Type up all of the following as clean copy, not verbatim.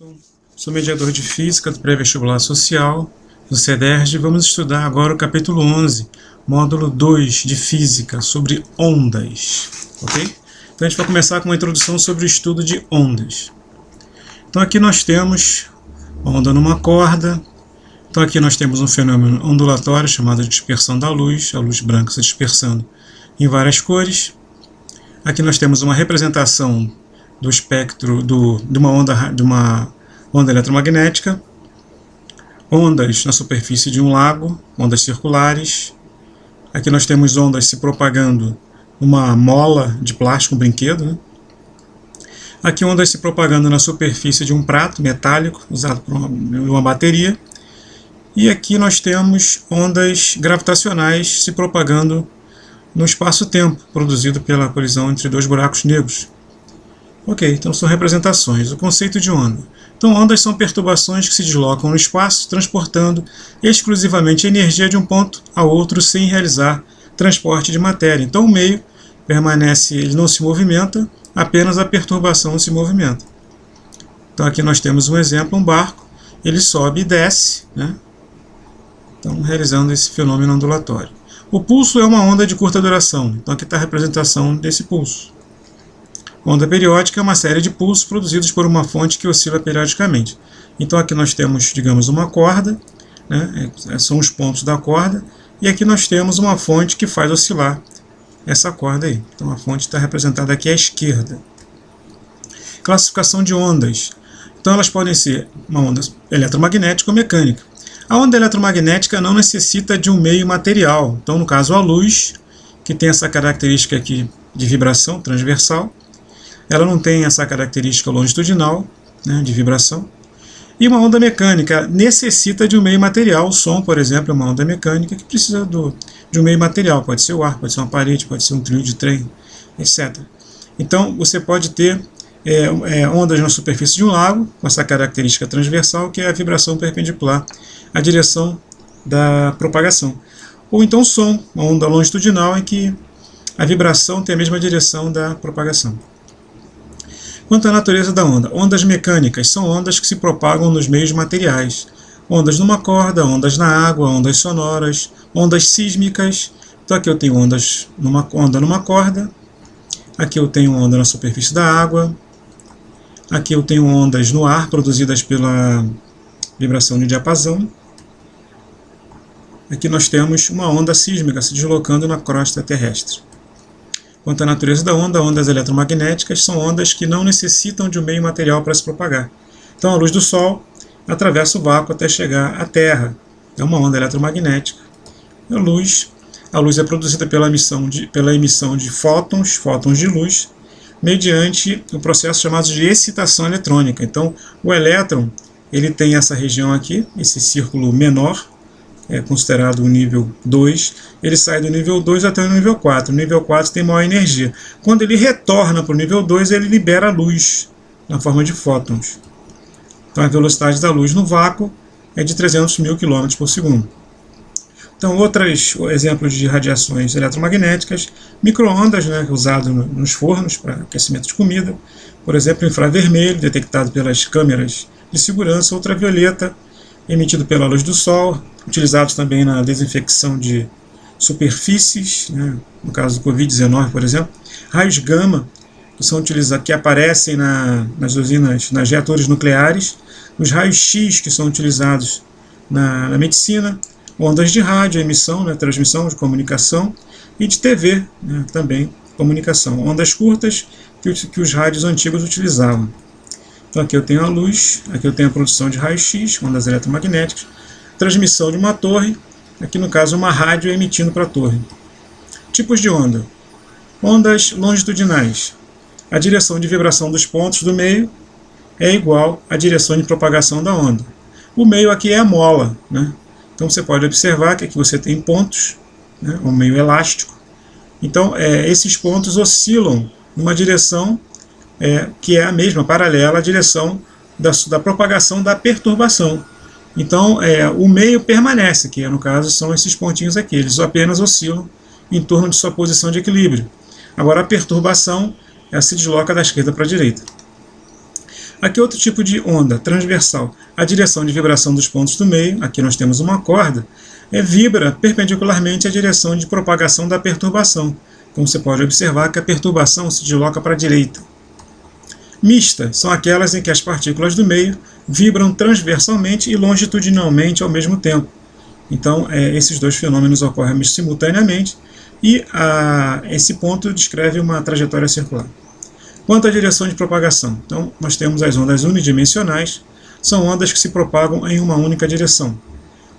Hamilton, sou mediador de Física do Pré-Vestibular Social do CEDERJ. Vamos estudar agora o capítulo 11, módulo 2 de Física, sobre ondas, ok? Então a gente vai começar com uma introdução sobre o estudo de ondas. Então aqui nós temos onda numa corda. Então aqui nós temos um fenômeno ondulatório chamado de dispersão da luz, a luz branca se dispersando em várias cores. Aqui nós temos uma representação do espectro de uma onda eletromagnética, ondas na superfície de um lago, ondas circulares. Aqui nós temos ondas se propagando numa mola de plástico, um brinquedo, né? Aqui ondas se propagando na superfície de um prato metálico usado por uma bateria. E aqui nós temos ondas gravitacionais se propagando no espaço-tempo, produzido pela colisão entre dois buracos negros. Ok, então são representações. O conceito de onda. Então, ondas são perturbações que se deslocam no espaço, transportando exclusivamente energia de um ponto a outro sem realizar transporte de matéria. Então, o meio permanece, ele não se movimenta, apenas a perturbação se movimenta. Então, aqui nós temos um exemplo, um barco, ele sobe e desce, né? Então, realizando esse fenômeno ondulatório. O pulso é uma onda de curta duração, então aqui está a representação desse pulso. Onda periódica é uma série de pulsos produzidos por uma fonte que oscila periodicamente. Então aqui nós temos, digamos, uma corda, né? São os pontos da corda, e aqui nós temos uma fonte que faz oscilar essa corda aí. Então a fonte está representada aqui à esquerda. Classificação de ondas. Então elas podem ser uma onda eletromagnética ou mecânica. A onda eletromagnética não necessita de um meio material. Então, no caso, a luz, que tem essa característica aqui de vibração transversal, ela não tem essa característica longitudinal, né, de vibração. E uma onda mecânica necessita de um meio material. O som, por exemplo, é uma onda mecânica que precisa de um meio material. Pode ser o ar, pode ser uma parede, pode ser um trilho de trem, etc. Então, você pode ter ondas na superfície de um lago, com essa característica transversal, que é a vibração perpendicular à direção da propagação. Ou então som, uma onda longitudinal em que a vibração tem a mesma direção da propagação. Quanto à natureza da onda, ondas mecânicas são ondas que se propagam nos meios materiais. Ondas numa corda, ondas na água, ondas sonoras, ondas sísmicas. Então aqui eu tenho onda numa corda, aqui eu tenho onda na superfície da água, aqui eu tenho ondas no ar produzidas pela vibração de diapasão. Aqui nós temos uma onda sísmica se deslocando na crosta terrestre. Quanto à natureza da onda, ondas eletromagnéticas são ondas que não necessitam de um meio material para se propagar. Então a luz do Sol atravessa o vácuo até chegar à Terra. É uma onda eletromagnética. A luz é produzida pela emissão de fótons de luz, mediante o processo chamado de excitação eletrônica. Então o elétron, ele tem essa região aqui, esse círculo menor, é considerado o nível 2, ele sai do nível 2 até o nível 4. O nível 4 tem maior energia. Quando ele retorna para o nível 2, ele libera luz na forma de fótons. Então a velocidade da luz no vácuo é de 300 mil km por segundo. Então outros exemplos de radiações eletromagnéticas, micro-ondas, né, usado nos fornos para aquecimento de comida, por exemplo, infravermelho, detectado pelas câmeras de segurança, ultravioleta, emitido pela luz do Sol, utilizados também na desinfecção de superfícies, né, no caso do Covid-19, por exemplo. Raios gama, que são utilizados, que aparecem nas usinas, nas reatores nucleares. Os raios X, que são utilizados na medicina. Ondas de rádio, emissão, né, transmissão de comunicação. E de TV, né, também comunicação. Ondas curtas, que os rádios antigos utilizavam. Então aqui eu tenho a luz, aqui eu tenho a produção de raio-x, ondas eletromagnéticas, transmissão de uma torre, aqui no caso uma rádio emitindo para a torre. Tipos de onda. Ondas longitudinais. A direção de vibração dos pontos do meio é igual à direção de propagação da onda. O meio aqui é a mola, né? Então você pode observar que aqui você tem pontos, né, um meio elástico. Então esses pontos oscilam numa direção que é a mesma, paralela à direção da propagação da perturbação. Então, o meio permanece, que no caso são esses pontinhos aqui, eles apenas oscilam em torno de sua posição de equilíbrio. Agora, a perturbação se desloca da esquerda para a direita. Aqui outro tipo de onda, transversal. A direção de vibração dos pontos do meio, aqui nós temos uma corda, vibra perpendicularmente à direção de propagação da perturbação. Então você pode observar que a perturbação se desloca para a direita. Mistas são aquelas em que as partículas do meio vibram transversalmente e longitudinalmente ao mesmo tempo. Então, esses dois fenômenos ocorrem simultaneamente e esse ponto descreve uma trajetória circular. Quanto à direção de propagação, então, nós temos as ondas unidimensionais, são ondas que se propagam em uma única direção.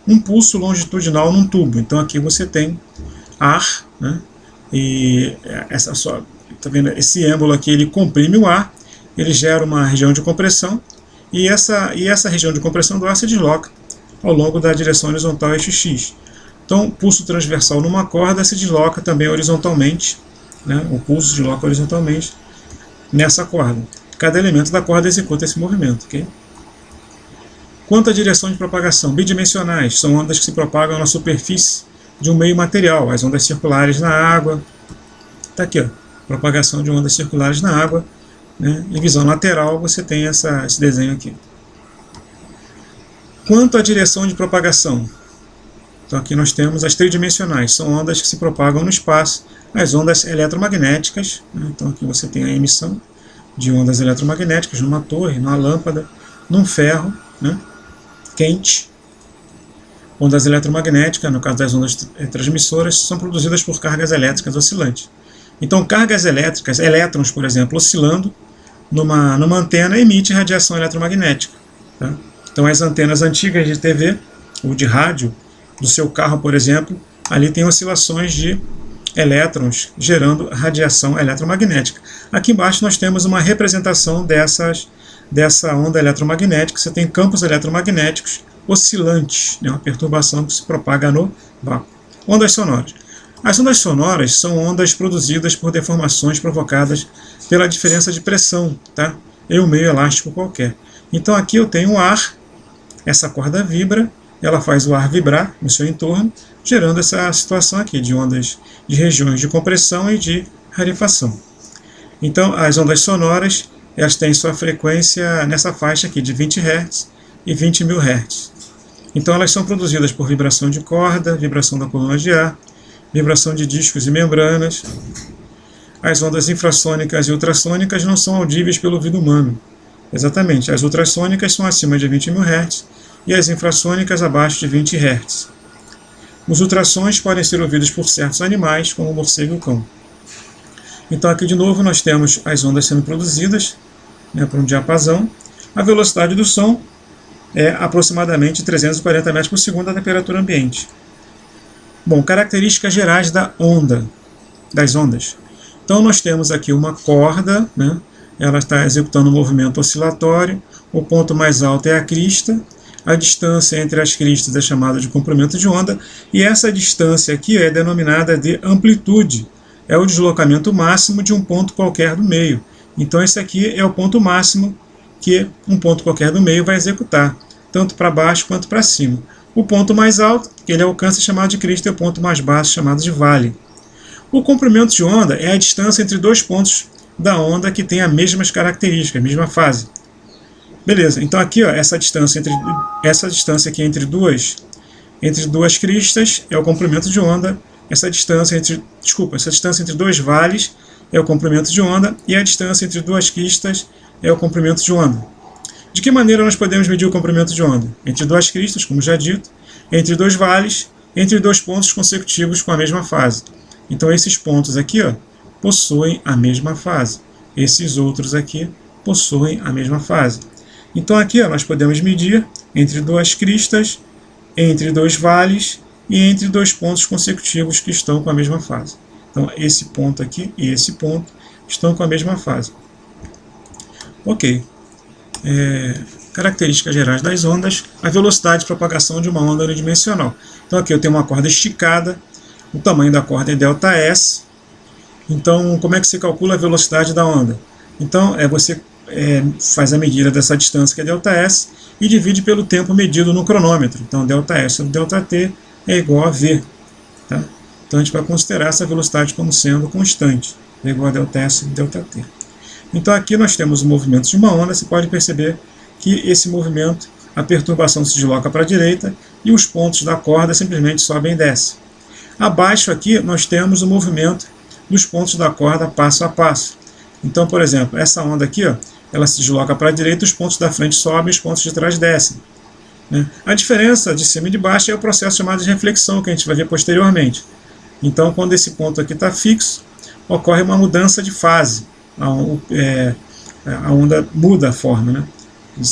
Um pulso longitudinal num tubo, então aqui você tem ar, né? E tá vendo? Esse êmbolo aqui ele comprime o ar, ele gera uma região de compressão e essa região de compressão do ar se desloca ao longo da direção horizontal eixo X. Então, o pulso transversal numa corda se desloca também horizontalmente, né? O pulso se desloca horizontalmente nessa corda. Cada elemento da corda executa esse movimento. Okay? Quanto à direção de propagação, bidimensionais são ondas que se propagam na superfície de um meio material, as ondas circulares na água. Está aqui, ó, propagação de ondas circulares na água. Né? Em visão lateral você tem esse desenho aqui. Quanto à direção de propagação, então aqui nós temos as tridimensionais, são ondas que se propagam no espaço, as ondas eletromagnéticas, né? Então aqui você tem a emissão de ondas eletromagnéticas numa torre, numa lâmpada, num ferro, né? Quente. Ondas eletromagnéticas, no caso das ondas transmissoras, são produzidas por cargas elétricas oscilantes. Então cargas elétricas, elétrons, por exemplo, oscilando numa antena emite radiação eletromagnética. Tá? Então as antenas antigas de TV ou de rádio do seu carro, por exemplo, ali tem oscilações de elétrons gerando radiação eletromagnética. Aqui embaixo nós temos uma representação dessa onda eletromagnética. Você tem campos eletromagnéticos oscilantes, né, uma perturbação que se propaga no vácuo. Ondas sonoras. As ondas sonoras são ondas produzidas por deformações provocadas pela diferença de pressão, tá? Em um meio elástico qualquer. Então aqui eu tenho o ar, essa corda vibra, ela faz o ar vibrar no seu entorno, gerando essa situação aqui de ondas de regiões de compressão e de rarefação. Então as ondas sonoras, elas têm sua frequência nessa faixa aqui de 20 Hz e 20.000 Hz. Então elas são produzidas por vibração de corda, vibração da coluna de ar, vibração de discos e membranas. As ondas infrassônicas e ultrassônicas não são audíveis pelo ouvido humano. Exatamente, as ultrassônicas são acima de 20.000 Hz e as infrassônicas abaixo de 20 Hz. Os ultrassons podem ser ouvidos por certos animais, como o morcego e o cão. Então aqui de novo nós temos as ondas sendo produzidas, né, por um diapasão. A velocidade do som é aproximadamente 340 metros por segundo da temperatura ambiente. Bom, características gerais das ondas. Então nós temos aqui uma corda, né? Ela está executando um movimento oscilatório, o ponto mais alto é a crista, a distância entre as cristas é chamada de comprimento de onda, e essa distância aqui é denominada de amplitude, é o deslocamento máximo de um ponto qualquer do meio. Então esse aqui é o ponto máximo que um ponto qualquer do meio vai executar, tanto para baixo quanto para cima. O ponto mais alto que ele alcança é chamado de crista e o ponto mais baixo chamado de vale. O comprimento de onda é a distância entre dois pontos da onda que tem as mesmas características, a mesma fase. Beleza, então aqui ó, essa distância aqui entre duas cristas é o comprimento de onda, essa distância entre dois vales é o comprimento de onda e a distância entre duas cristas é o comprimento de onda. De que maneira nós podemos medir o comprimento de onda? Entre duas cristas, como já dito, entre dois vales, entre dois pontos consecutivos com a mesma fase. Então esses pontos aqui ó, possuem a mesma fase. Esses outros aqui possuem a mesma fase. Então aqui ó, nós podemos medir entre duas cristas, entre dois vales e entre dois pontos consecutivos que estão com a mesma fase. Então esse ponto aqui e esse ponto estão com a mesma fase. Ok. Características gerais das ondas, a velocidade de propagação de uma onda unidimensional. Então aqui eu tenho uma corda esticada, o tamanho da corda é ΔS. Então como é que se calcula a velocidade da onda? Então você faz a medida dessa distância que é ΔS e divide pelo tempo medido no cronômetro. Então ΔS sobre ΔT é igual a V. Tá? Então a gente vai considerar essa velocidade como sendo constante, é igual a ΔS sobre ΔT. Então aqui nós temos o movimento de uma onda, você pode perceber que esse movimento, a perturbação se desloca para a direita e os pontos da corda simplesmente sobem e descem. Abaixo aqui nós temos o movimento dos pontos da corda passo a passo. Então, por exemplo, essa onda aqui, ó, ela se desloca para a direita, os pontos da frente sobem e os pontos de trás descem. A diferença de cima e de baixo é o processo chamado de reflexão, que a gente vai ver posteriormente. Então, quando esse ponto aqui está fixo, ocorre uma mudança de fase. A onda muda a forma, né? De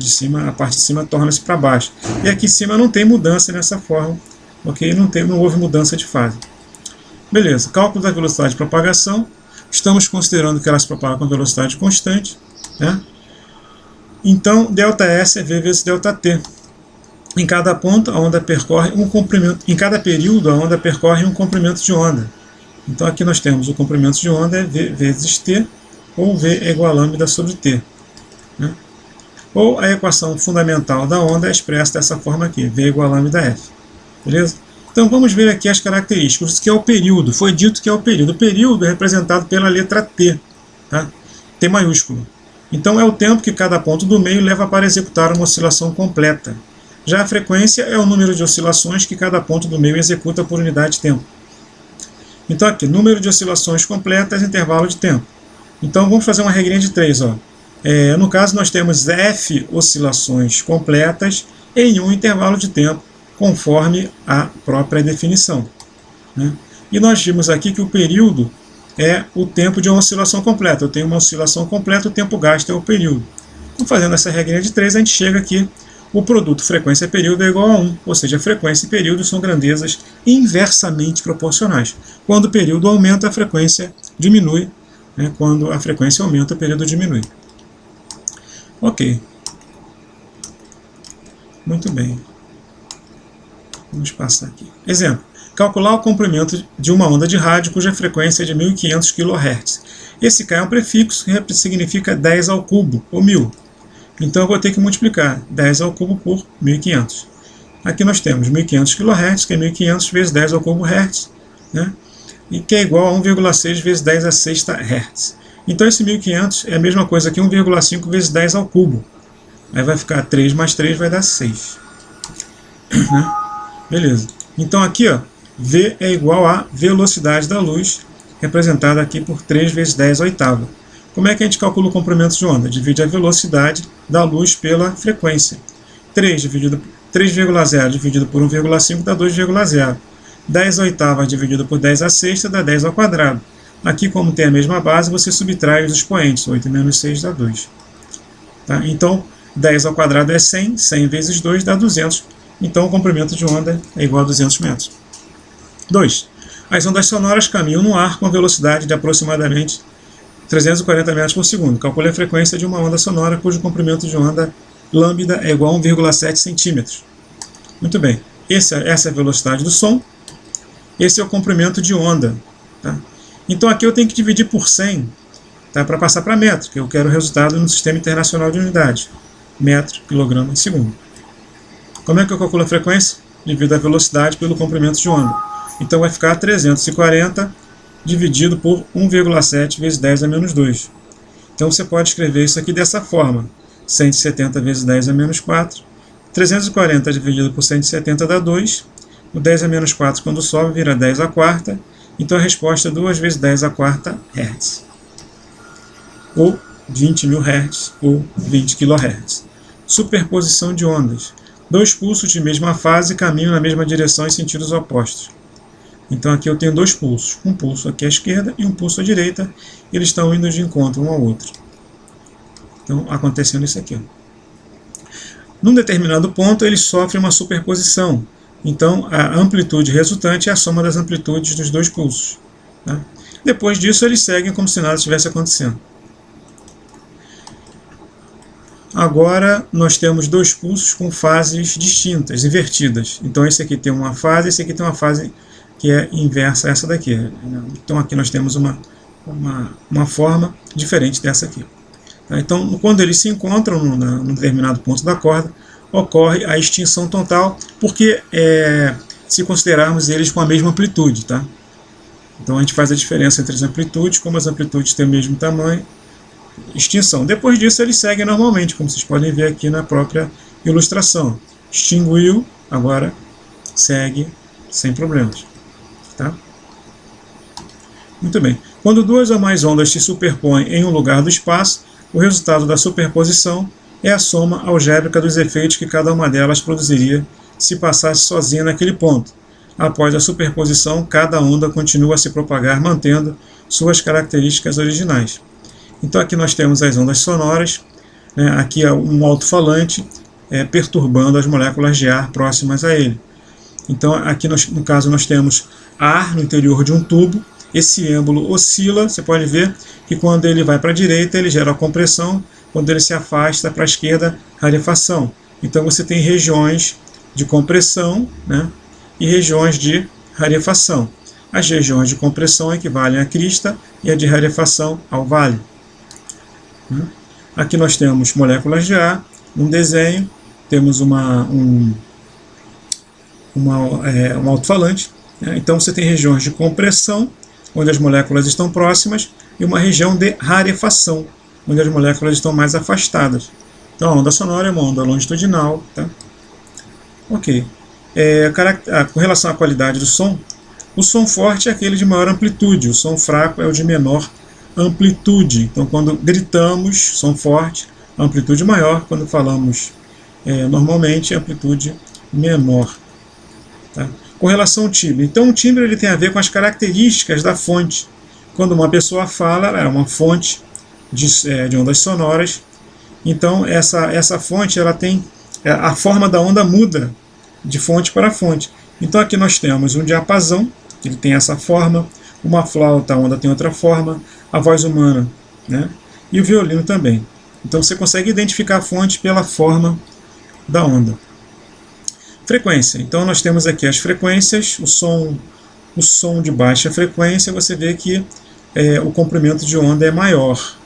cima, a parte de cima torna-se para baixo. E aqui em cima não tem mudança nessa forma, ok? Não houve mudança de fase. Beleza, cálculo da velocidade de propagação. Estamos considerando que ela se propaga com velocidade constante, né? Então, ΔS é V vezes ΔT. Em cada ponto, a onda percorre um comprimento. Em cada período, a onda percorre um comprimento de onda. Então, aqui nós temos o comprimento de onda é V vezes T, ou V é igual a lambda sobre T, né? Ou a equação fundamental da onda é expressa dessa forma aqui, V igual a lambda F. Beleza? Então, vamos ver aqui as características. O que é o período? Foi dito que é o período. O período é representado pela letra T, tá? T maiúsculo. Então, é o tempo que cada ponto do meio leva para executar uma oscilação completa. Já a frequência é o número de oscilações que cada ponto do meio executa por unidade de tempo. Então, aqui, número de oscilações completas, intervalo de tempo. Então, vamos fazer uma regrinha de 3. Ó. No caso, nós temos F oscilações completas em um intervalo de tempo, conforme a própria definição, né? E nós vimos aqui que o período é o tempo de uma oscilação completa. Eu tenho uma oscilação completa, o tempo gasto é o período. Então, fazendo essa regrinha de 3, a gente chega aqui, o produto frequência-período é igual a 1, ou seja, frequência e período são grandezas inversamente proporcionais. Quando o período aumenta, a frequência diminui, né? Quando a frequência aumenta, o período diminui. Ok. Muito bem. Vamos passar aqui. Exemplo. Calcular o comprimento de uma onda de rádio cuja frequência é de 1500 kHz. Esse K é um prefixo que significa 10 ao cubo, ou 1000. Então eu vou ter que multiplicar 10 ao cubo por 1500. Aqui nós temos 1500 kHz, que é 1500 vezes 10 ao cubo Hz, né? E que é igual a 1,6 vezes 10 a sexta Hz. Então esse 1500 é a mesma coisa que 1,5 vezes 10 ao cubo. Aí vai ficar 3 mais 3 vai dar 6. Né? Beleza. Então aqui, ó, V é igual a velocidade da luz, representada aqui por 3 vezes 10 oitava. Como é que a gente calcula o comprimento de onda? Divide a velocidade da luz pela frequência. 3,0 dividido por 1,5 dá 2,0. 10 oitavas dividido por 10 a sexta dá 10 ao quadrado. Aqui, como tem a mesma base, você subtrai os expoentes. 8 menos 6 dá 2. Tá? Então, 10 ao quadrado é 100. 100 vezes 2 dá 200. Então, o comprimento de onda é igual a 200 metros. 2. As ondas sonoras caminham no ar com velocidade de aproximadamente 340 metros por segundo. Calcule a frequência de uma onda sonora cujo comprimento de onda lambda é igual a 1,7 centímetros. Muito bem. Essa é a velocidade do som. Esse é o comprimento de onda. Tá? Então aqui eu tenho que dividir por 100, tá? Para passar para metro, que eu quero o resultado no Sistema Internacional de Unidades. Metro, quilograma, segundo. Como é que eu calculo a frequência? Divido a velocidade pelo comprimento de onda. Então vai ficar 340 dividido por 1,7 vezes 10 a menos 2. Então você pode escrever isso aqui dessa forma. 170 vezes 10 a menos 4. 340 dividido por 170 dá 2. O 10 a menos 4 quando sobe vira 10 a quarta. Então a resposta é 2 vezes 10 a quarta Hz. Ou 20 mil Hz ou 20 kHz. Superposição de ondas. Dois pulsos de mesma fase caminham na mesma direção em sentidos opostos. Então aqui eu tenho dois pulsos, um pulso aqui à esquerda e um pulso à direita, eles estão indo de encontro um ao outro. Então acontecendo isso aqui. Num determinado ponto eles sofrem uma superposição, então a amplitude resultante é a soma das amplitudes dos dois pulsos. Tá? Depois disso eles seguem como se nada estivesse acontecendo. Agora nós temos dois pulsos com fases distintas, invertidas. Então esse aqui tem uma fase, esse aqui tem uma fase que é inversa a essa daqui. Então aqui nós temos uma forma diferente dessa aqui. Então quando eles se encontram num determinado ponto da corda, ocorre a extinção total, porque se considerarmos eles com a mesma amplitude. Tá? Então a gente faz a diferença entre as amplitudes, como as amplitudes têm o mesmo tamanho, extinção. Depois disso eles seguem normalmente, como vocês podem ver aqui na própria ilustração. Extinguiu, agora segue sem problemas. Tá? Muito bem. Quando duas ou mais ondas se superpõem em um lugar do espaço, o resultado da superposição é a soma algébrica dos efeitos que cada uma delas produziria se passasse sozinha naquele ponto. Após a superposição, cada onda continua a se propagar, mantendo suas características originais. Então aqui nós temos as ondas sonoras, né? Aqui é um alto-falante perturbando as moléculas de ar próximas a ele. Então aqui no caso nós temos ar no interior de um tubo. Esse êmbolo oscila, você pode ver que quando ele vai para a direita ele gera compressão, quando ele se afasta para a esquerda, rarefação. Então você tem regiões de compressão, né, e regiões de rarefação. As regiões de compressão equivalem à crista e a de rarefação ao vale. Aqui nós temos moléculas de ar, um desenho, temos um alto-falante. Então você tem regiões de compressão, onde as moléculas estão próximas, e uma região de rarefação, onde as moléculas estão mais afastadas. Então a onda sonora é uma onda longitudinal. Tá? Ok. Com relação à qualidade do som, o som forte é aquele de maior amplitude, o som fraco é o de menor amplitude. Então quando gritamos, som forte, amplitude maior, quando falamos normalmente, amplitude menor. Tá? Com relação ao timbre, então o timbre ele tem a ver com as características da fonte. Quando uma pessoa fala, ela é uma fonte de ondas sonoras. Então essa fonte ela tem a forma da onda muda de fonte para fonte. Então aqui nós temos um diapasão, ele tem essa forma, uma flauta, a onda tem outra forma, a voz humana, né? E o violino também. Então você consegue identificar a fonte pela forma da onda. Frequência. Então nós temos aqui as frequências, o som de baixa frequência, você vê que o comprimento de onda é maior,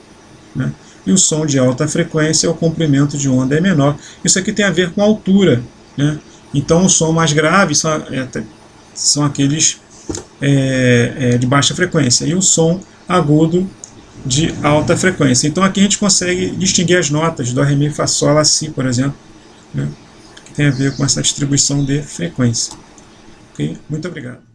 né? E o som de alta frequência, o comprimento de onda é menor. Isso aqui tem a ver com altura, né? Então o som mais grave são aqueles de baixa frequência e o som agudo de alta frequência. Então aqui a gente consegue distinguir as notas do Ré, Mi, Fá, Sol, Lá, Si, por exemplo, né? Que tem a ver com essa distribuição de frequência. Okay? Muito obrigado.